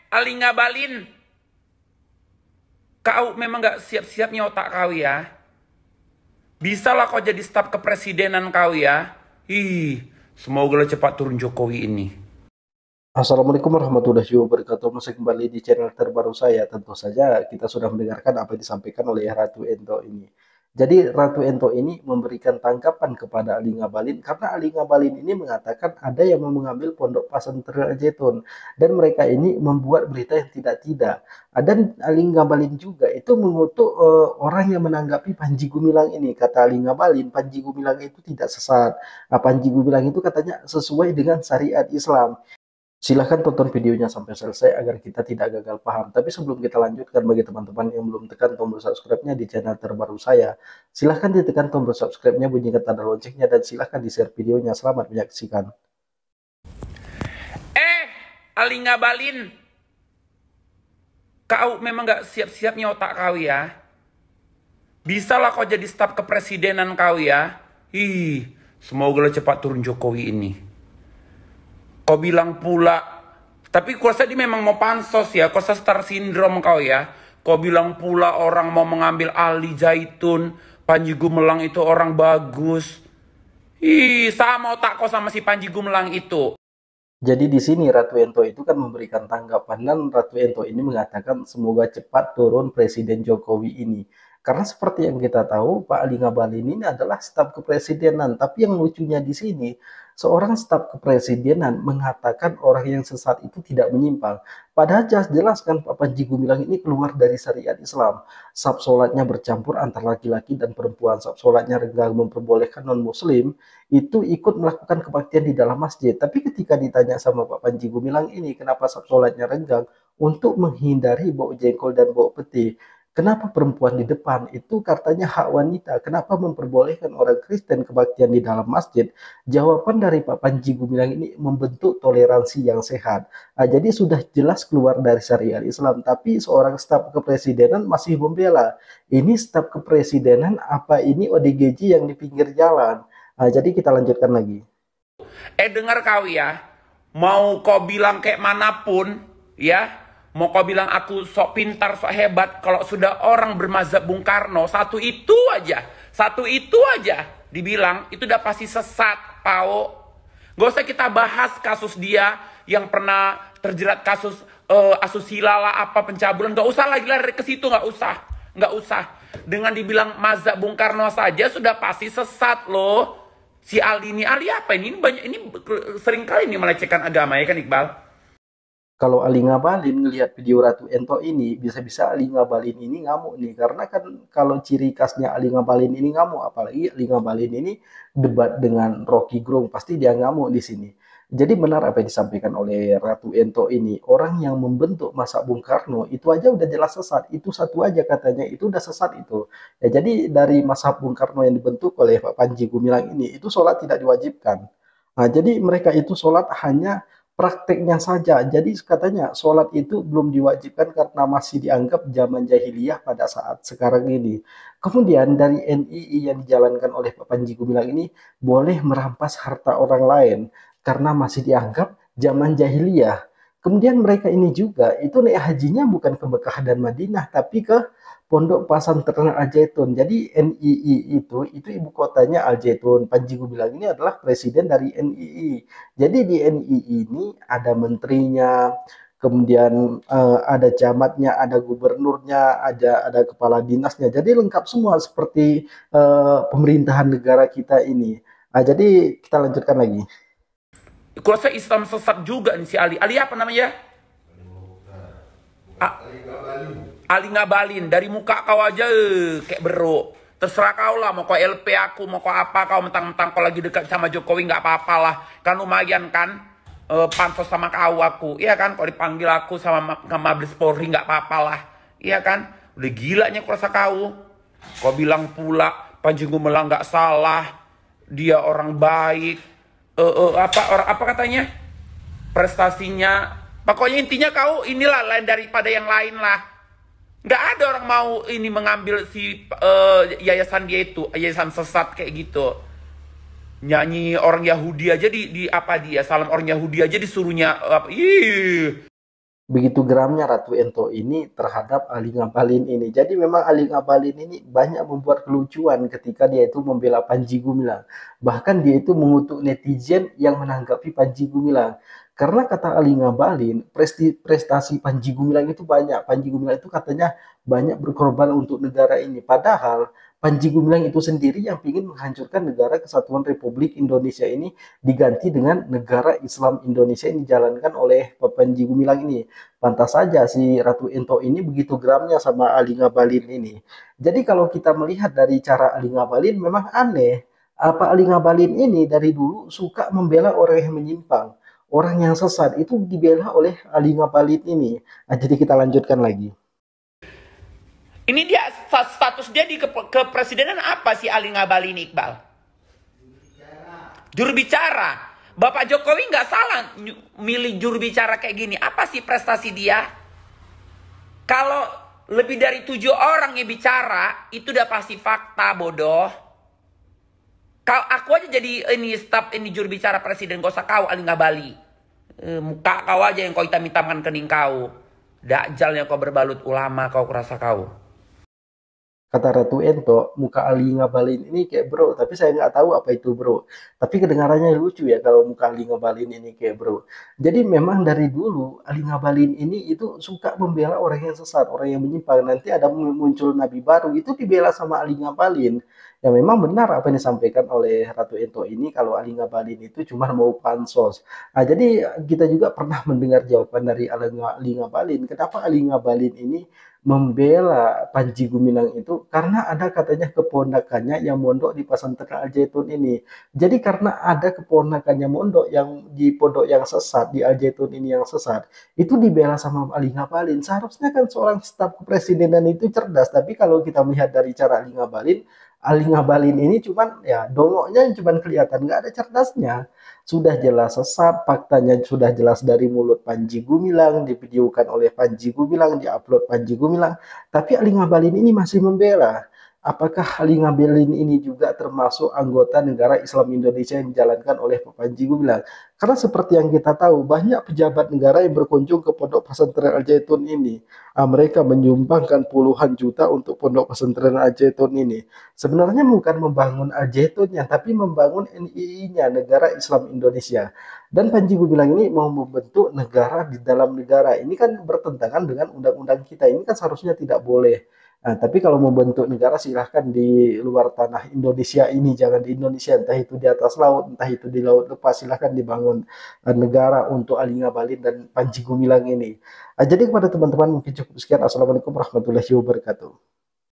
Ali Ngabalin, kau memang gak siap-siapnya otak kau ya. Bisa lah kau jadi staf kepresidenan kau ya. Semoga lo cepat turun Jokowi ini. Assalamualaikum warahmatullahi wabarakatuh. Masih kembali di channel terbaru saya. Tentu saja kita sudah mendengarkan apa yang disampaikan oleh Ratu Ento ini. Jadi Ratu Ento ini memberikan tanggapan kepada Ali Ngabalin karena Ali Ngabalin ini mengatakan ada yang mau mengambil pondok pesantren Al Zaitun dan mereka ini membuat berita yang tidak-tidak. Dan Ali Ngabalin juga itu mengutuk orang yang menanggapi Panji Gumilang ini. Kata Ali Ngabalin, Panji Gumilang itu tidak sesat. Panji Gumilang itu katanya sesuai dengan syariat Islam. Silahkan tonton videonya sampai selesai agar kita tidak gagal paham. Tapi sebelum kita lanjutkan, bagi teman-teman yang belum tekan tombol subscribe-nya di channel terbaru saya, silahkan ditekan tombol subscribe-nya, bunyikan tanda loncengnya, dan silahkan di-share videonya. Selamat menyaksikan. Ali Ngabalin, kau memang gak siap-siapnya otak kau ya. Bisa lah kau jadi staf kepresidenan kau ya. Semoga lo cepat turun Jokowi ini. Kau bilang pula, tapi kau rasa dia memang mau pansos ya, kau star syndrome kau ya. Kau bilang pula orang mau mengambil Ali Zaitun, Panji Gumilang itu orang bagus. Sama otak kau sama si Panji Gumilang itu. Jadi di sini Ratu Ento itu kan memberikan tanggapan dan Ratu Ento ini mengatakan semoga cepat turun Presiden Jokowi ini. Karena seperti yang kita tahu, Pak Ali Ngabalin ini adalah staf kepresidenan. Tapi yang lucunya di sini, seorang staf kepresidenan mengatakan orang yang sesat itu tidak menyimpang. Padahal jelas kan Pak Panji Gumilang ini keluar dari syariat Islam. Sab sholatnya bercampur antara laki-laki dan perempuan. Sab sholatnya renggang memperbolehkan non-muslim itu ikut melakukan kebaktian di dalam masjid. Tapi ketika ditanya sama Pak Panji Gumilang ini, kenapa sab sholatnya renggang? Untuk menghindari bau jengkol dan bau peti. Kenapa perempuan di depan? Itu katanya hak wanita. Kenapa memperbolehkan orang Kristen kebaktian di dalam masjid? Jawaban dari Pak Panji Gumilang ini membentuk toleransi yang sehat. Jadi sudah jelas keluar dari syariat Islam. Tapi seorang staf kepresidenan masih membela. Ini staf kepresidenan apa ini ODGJ yang di pinggir jalan? Jadi kita lanjutkan lagi. Dengar kau ya. Mau kau bilang kayak manapun ya. Mau kau bilang aku sok pintar, sok hebat, kalau sudah orang bermazhab Bung Karno, satu itu aja dibilang, itu udah pasti sesat, Pao. Gak usah kita bahas kasus dia yang pernah terjerat kasus asusila lah, apa pencabulan, gak usah lagi lari ke situ, gak usah. Dengan dibilang mazhab Bung Karno saja sudah pasti sesat loh. Si Ali ini apa ini? Ini sering kali ini melecehkan agama ya kan Iqbal? Kalau Ali Ngabalin ngelihat video Ratu Ento ini, bisa-bisa Ali Ngabalin ini ngamuk nih. Karena kan kalau ciri khasnya Ali Ngabalin ini ngamuk, apalagi Ali Ngabalin ini debat dengan Rocky Gerung, pasti dia ngamuk di sini. Jadi benar apa yang disampaikan oleh Ratu Ento ini, orang yang membentuk masa Bung Karno itu aja udah jelas sesat. Itu satu aja katanya, itu udah sesat itu. Ya, jadi dari masa Bung Karno yang dibentuk oleh Pak Panji Gumilang ini, itu sholat tidak diwajibkan. Nah, jadi mereka itu sholat hanya prakteknya saja. Jadi katanya sholat itu belum diwajibkan karena masih dianggap zaman jahiliyah pada saat sekarang ini. Kemudian dari NII yang dijalankan oleh Pak Panji Gumilang ini boleh merampas harta orang lain karena masih dianggap zaman jahiliyah. Kemudian mereka ini juga itu naik hajinya bukan ke Mekah dan Madinah tapi ke Pondok Pesantren Al Zaitun. Jadi NII itu ibu kotanya Al Zaitun. Panji Gumilang ini adalah presiden dari NII. Jadi di NII ini ada menterinya, kemudian ada camatnya, ada gubernurnya, ada kepala dinasnya. Jadi lengkap semua seperti pemerintahan negara kita ini. Jadi kita lanjutkan lagi. Kurasa Islam sesat juga nih si Ali. Ali apa namanya? Ali Ngabalin. Dari muka kau aja kayak beruk. Terserah kau lah, mau kau LP aku, mau kau apa, kau mentang-mentang kau lagi dekat sama Jokowi, nggak apa-apa lah. Kan lumayan kan, pansos sama kau aku. Iya kan, kalau dipanggil aku sama Mabes Polri nggak apa-apa lah. Iya kan, udah gilanya kurasa kau. Kau bilang pula, Panji Gumilang nggak salah, dia orang baik. Apa katanya? Prestasinya. Pokoknya intinya kau inilah lain daripada yang lain lah. Nggak ada orang mau ini mengambil si yayasan dia itu, yayasan sesat kayak gitu. Nyanyi orang Yahudi aja di apa dia, salam orang Yahudi aja disuruhnya. Begitu geramnya Ratu Ento ini terhadap Ali Ngabalin ini. Jadi memang Ali Ngabalin ini banyak membuat kelucuan ketika dia itu membela Panji Gumilang. Bahkan dia itu mengutuk netizen yang menanggapi Panji Gumilang. Karena kata Ali Ngabalin, prestasi Panji Gumilang itu banyak. Panji Gumilang itu katanya banyak berkorban untuk negara ini. Padahal Panji Gumilang itu sendiri yang ingin menghancurkan negara kesatuan Republik Indonesia ini diganti dengan negara Islam Indonesia yang dijalankan oleh Panji Gumilang ini. Pantas saja si Ratu Ento ini begitu geramnya sama Ali Ngabalin ini. Jadi kalau kita melihat dari cara Ali Ngabalin memang aneh. Apa Ali Ngabalin ini dari dulu suka membela orang yang menyimpang. Orang yang sesat itu dibela oleh Ali Ngabalin ini. Nah, jadi kita lanjutkan lagi. Ini dia status dia di kepresidenan apa sih Ali Ngabalin, Iqbal? Juru bicara. Bapak Jokowi nggak salah milih juru bicara kayak gini. Apa sih prestasi dia? Kalau lebih dari 7 orang yang bicara, itu udah pasti fakta, bodoh. Kalau aku aja jadi ini staf ini juru bicara presiden, gak usah kau Ali Ngabalin. Muka kau aja yang kau hitam-hitamkan kening kau. Dajjal yang kau berbalut ulama kau kurasa kau. Kata Ratu Ento, muka Ali Ngabalin ini kayak bro, tapi saya nggak tahu apa itu bro. Tapi kedengarannya lucu ya kalau muka Ali Ngabalin ini kayak bro. Jadi memang dari dulu Ali Ngabalin ini itu suka membela orang yang sesat, orang yang menyimpang. Nanti ada muncul nabi baru, itu dibela sama Ali Ngabalin. Ya memang benar apa yang disampaikan oleh Ratu Ento ini kalau Ali Ngabalin itu cuma mau pansos. Nah, jadi kita juga pernah mendengar jawaban dari Ali Ngabalin. Kenapa Ali Ngabalin ini membela Panji Gumilang itu karena ada katanya keponakannya yang mondok di pesantren Al Zaitun ini. Jadi karena ada keponakannya mondok yang di pondok yang sesat di Al Zaitun ini yang sesat, itu dibela sama Ali Ngabalin. Seharusnya kan seorang staf kepresidenan itu cerdas, tapi kalau kita melihat dari cara Ali Ngabalin ini cuman ya dongoknya cuman kelihatan nggak ada cerdasnya. Sudah jelas sesat, faktanya sudah jelas dari mulut Panji Gumilang, divideokan oleh Panji Gumilang, diupload Panji Gumilang, tapi Ali Ngabalin ini masih membela. Apakah Ali Ngabalin ini juga termasuk anggota negara Islam Indonesia yang dijalankan oleh Panji Gumilang? Karena seperti yang kita tahu, banyak pejabat negara yang berkunjung ke Pondok Pesantren Al Zaitun ini. Mereka menyumbangkan puluhan juta untuk Pondok Pesantren Al Zaitun ini. Sebenarnya bukan membangun Al Zaitunnya, tapi membangun NII-nya, Negara Islam Indonesia. Dan Panji Gumilang ini mau membentuk negara di dalam negara. Ini kan bertentangan dengan undang-undang kita. Ini kan seharusnya tidak boleh. Nah, tapi kalau mau bentuk negara silahkan di luar tanah Indonesia ini, jangan di Indonesia, entah itu di atas laut, entah itu di laut lepas, silahkan dibangun negara untuk Ali Ngabalin dan Panji Gumilang ini. Jadi kepada teman-teman mungkin cukup sekian. Assalamualaikum warahmatullahi wabarakatuh.